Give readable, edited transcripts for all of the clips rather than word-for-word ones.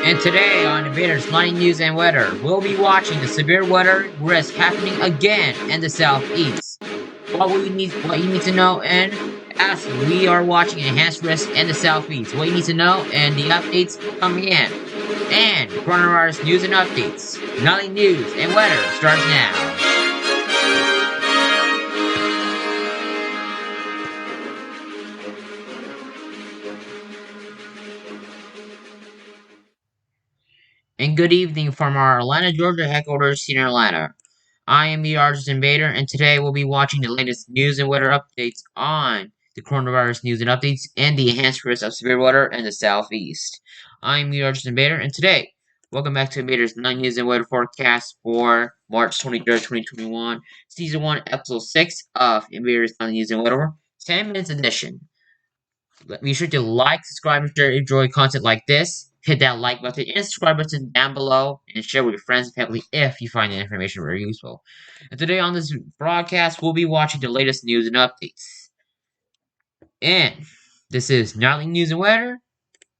And today on Invader's Lightning News and Weather, we'll be watching the severe weather risk happening again in the southeast. What you need to know, and as we are watching enhanced risk in the southeast, what you need to know and the updates coming in. And coronavirus news and updates. Nightly news and weather starts now. And good evening from our Atlanta, Georgia headquarters here in Atlanta. I am the artist Invader, and today we'll be watching the latest news and weather updates on the coronavirus news and updates and the enhanced risk of severe weather in the southeast. I'm the artist Invader, and today, welcome back to Invader's 9 News and Weather Forecast for March 23rd, 2021, Season 1, Episode 6 of Invader's 9 News and Weather, 10 minutes edition. Be sure to like, subscribe, and share if you enjoy content like this. Hit that like button and subscribe button down below and share with your friends and family if you find the information very useful. And today on this broadcast, we'll be watching the latest news and updates. And this is Nightly News and Weather,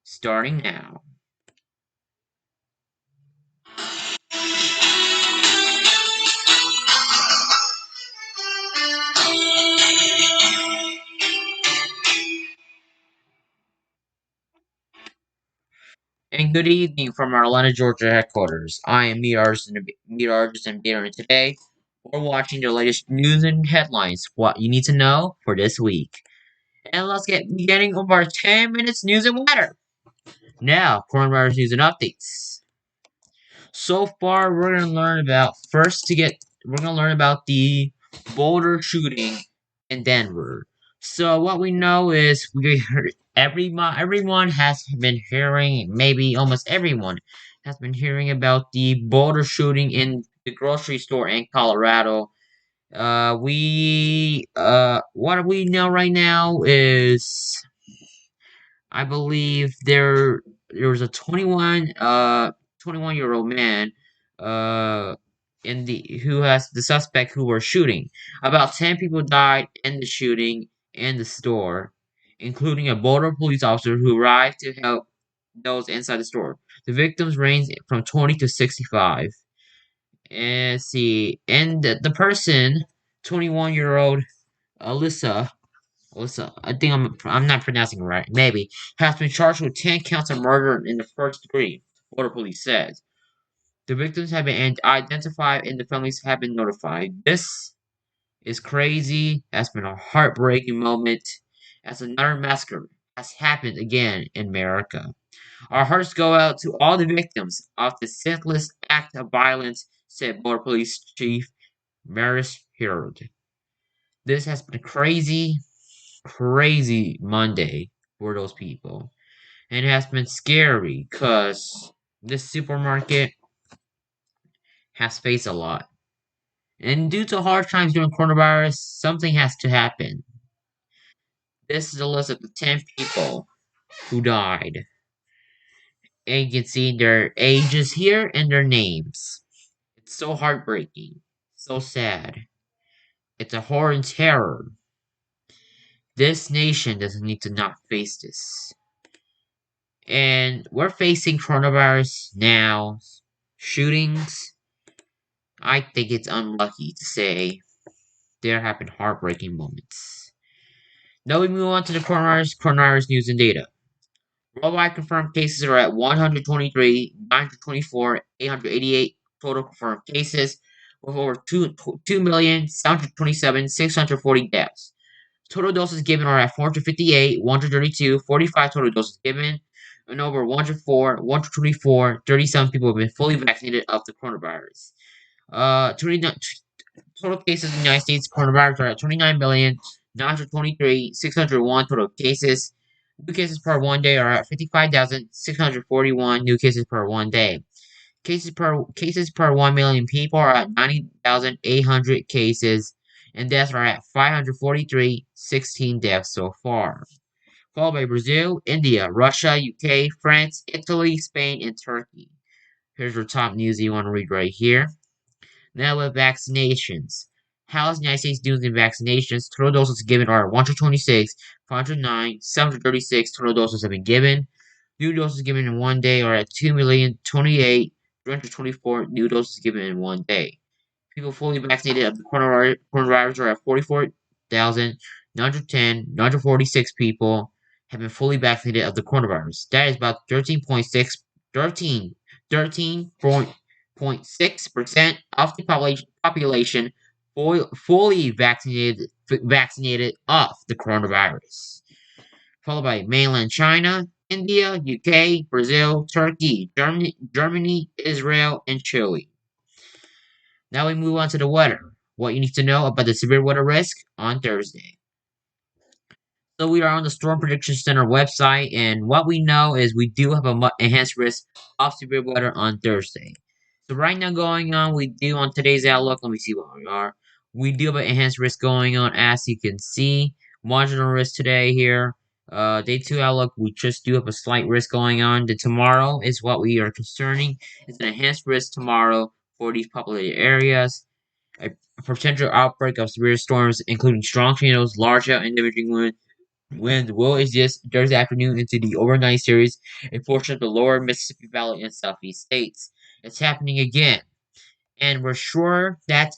starting now. And good evening from our Atlanta, Georgia headquarters. I am meteorologist and Bader, and today we're watching the latest news and headlines, what you need to know for this week. And let's get beginning of our 10 minutes news and weather. Now, coronavirus news and updates. So far, we're gonna learn about the Boulder shooting in Denver. So what we know is everyone has been hearing, maybe almost everyone has been hearing about the Boulder shooting in the grocery store in Colorado. What we know right now is I believe there was a 21-year-old man uh in the who has the suspect who were shooting. About 10 people died in the shooting in the store, including a Boulder police officer who arrived to help those inside the store. The victims range from 20 to 65. And see, and the person, 21-year-old Alyssa I think I'm not pronouncing it right. Maybe has been charged with 10 counts of murder in the first degree. Border police says the victims have been identified and the families have been notified. This is crazy. Has been a heartbreaking moment as another massacre has happened again in America. Our hearts go out to all the victims of this senseless act of violence, said Border Police Chief Maris Harold. This has been crazy Monday for those people. And it has been scary because this supermarket has faced a lot. And due to hard times during coronavirus, something has to happen. This is a list of the 10 people who died. And you can see their ages here and their names. It's so heartbreaking, so sad. It's a horror and terror. This nation doesn't need to not face this. And we're facing coronavirus now, shootings. I think it's unlucky to say there have been heartbreaking moments. Now we move on to the coronavirus news and data. Worldwide confirmed cases are at 123, 924, 888 total confirmed cases, with over 2,727,640 deaths. Total doses given are at 458, 132, 45 total doses given, and over 104, 124, 37 people have been fully vaccinated of the coronavirus. 29 total cases in the United States coronavirus are at 29,923,601 total cases. New cases per 1 day are at 55,641 new cases per 1 day. Cases per 1 million people are at 90,800 cases, and deaths are at 543, 16 deaths so far. Followed by Brazil, India, Russia, UK, France, Italy, Spain, and Turkey. Here's your top news you want to read right here. Now with vaccinations. How is the United States doing in vaccinations? Total doses given are 126, 509, 736 total doses have been given. New doses given in 1 day are at 2,028,324 new doses given in 1 day. People fully vaccinated of the coronavirus are at 44,910,946 people have been fully vaccinated of the coronavirus. That is about 13.6% of the population fully vaccinated of the coronavirus, followed by mainland China, India, UK, Brazil, Turkey, Germany, Israel, and Chile. Now we move on to the weather. What you need to know about the severe weather risk on Thursday. So we are on the Storm Prediction Center website, and what we know is we do have a enhanced risk of severe weather on Thursday. So right now going on, we do on today's outlook. Let me see what we are. We do have an enhanced risk going on, as you can see. Marginal risk today here. Day two outlook, we just do have a slight risk going on. The tomorrow is what we are concerning. It's an enhanced risk tomorrow for these populated areas. A potential outbreak of severe storms, including strong tornadoes, large hail, and damaging wind, will exist Thursday afternoon into the overnight series in portions of the lower Mississippi Valley and southeast states. It's happening again, and we're sure that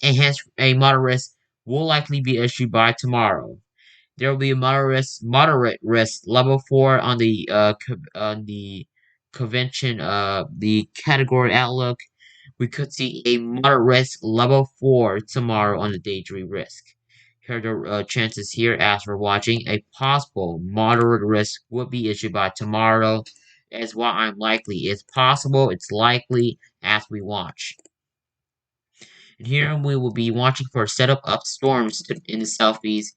a moderate risk will likely be issued by tomorrow. There will be a moderate risk level 4 on the convention the category outlook. We could see a moderate risk level 4 tomorrow on the day 3 risk. Here are the chances here as we're watching. A possible moderate risk would be issued by tomorrow. As what I'm likely. It's possible, it's likely as we watch. And here we will be watching for a setup of storms in the southeast.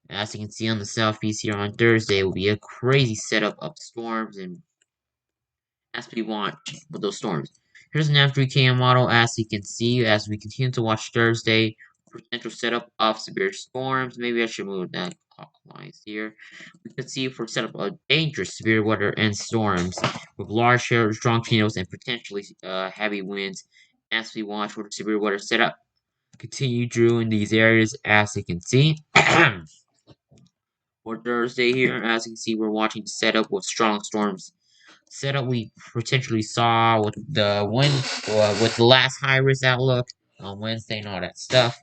As you can see on the southeast here on Thursday, will be a crazy setup of storms and as we watch with those storms. Here's an F3KM model as you can see as we continue to watch Thursday. Potential setup of severe storms. Maybe I should move that clockwise here. We could see for setup of dangerous severe weather and storms with large hail, strong tornadoes, and potentially heavy winds as we watch for the severe weather setup. Continue drew in these areas as you can see. For Thursday here, as you can see, we're watching the setup with strong storms setup we potentially saw with the wind with the last high risk outlook on Wednesday and all that stuff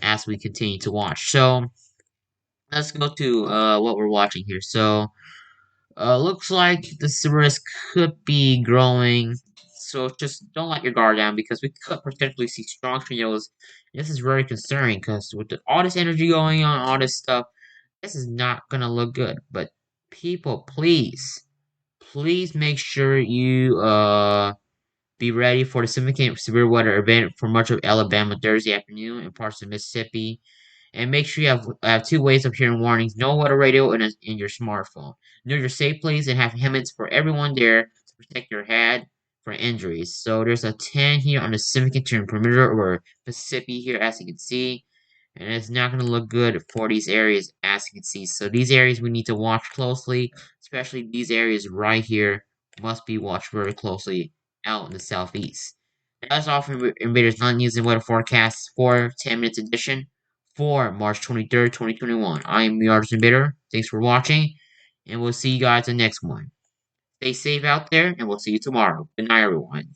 as we continue to watch. So let's go to what we're watching here. So looks like this risk could be growing. So just don't let your guard down because we could potentially see strong tornadoes. This is very concerning because with all this energy going on, all this stuff, this is not gonna look good. But people, please make sure you be ready for the significant severe weather event for much of Alabama Thursday afternoon and parts of Mississippi. And make sure you have two ways of hearing warnings: know weather radio and in your smartphone. Know your safe place and have helmets for everyone there to protect your head for injuries. So there's a 10 here on the significant turn perimeter over Mississippi here, as you can see. And it's not going to look good for these areas, as you can see. So these areas we need to watch closely, especially these areas right here must be watched very closely out in the southeast. That's all from Invader's non-news and weather forecasts for 10 minutes edition for March 23rd, 2021. I am the Artist Invader. Thanks for watching, and we'll see you guys in the next one. Stay safe out there, and we'll see you tomorrow. Good night, everyone.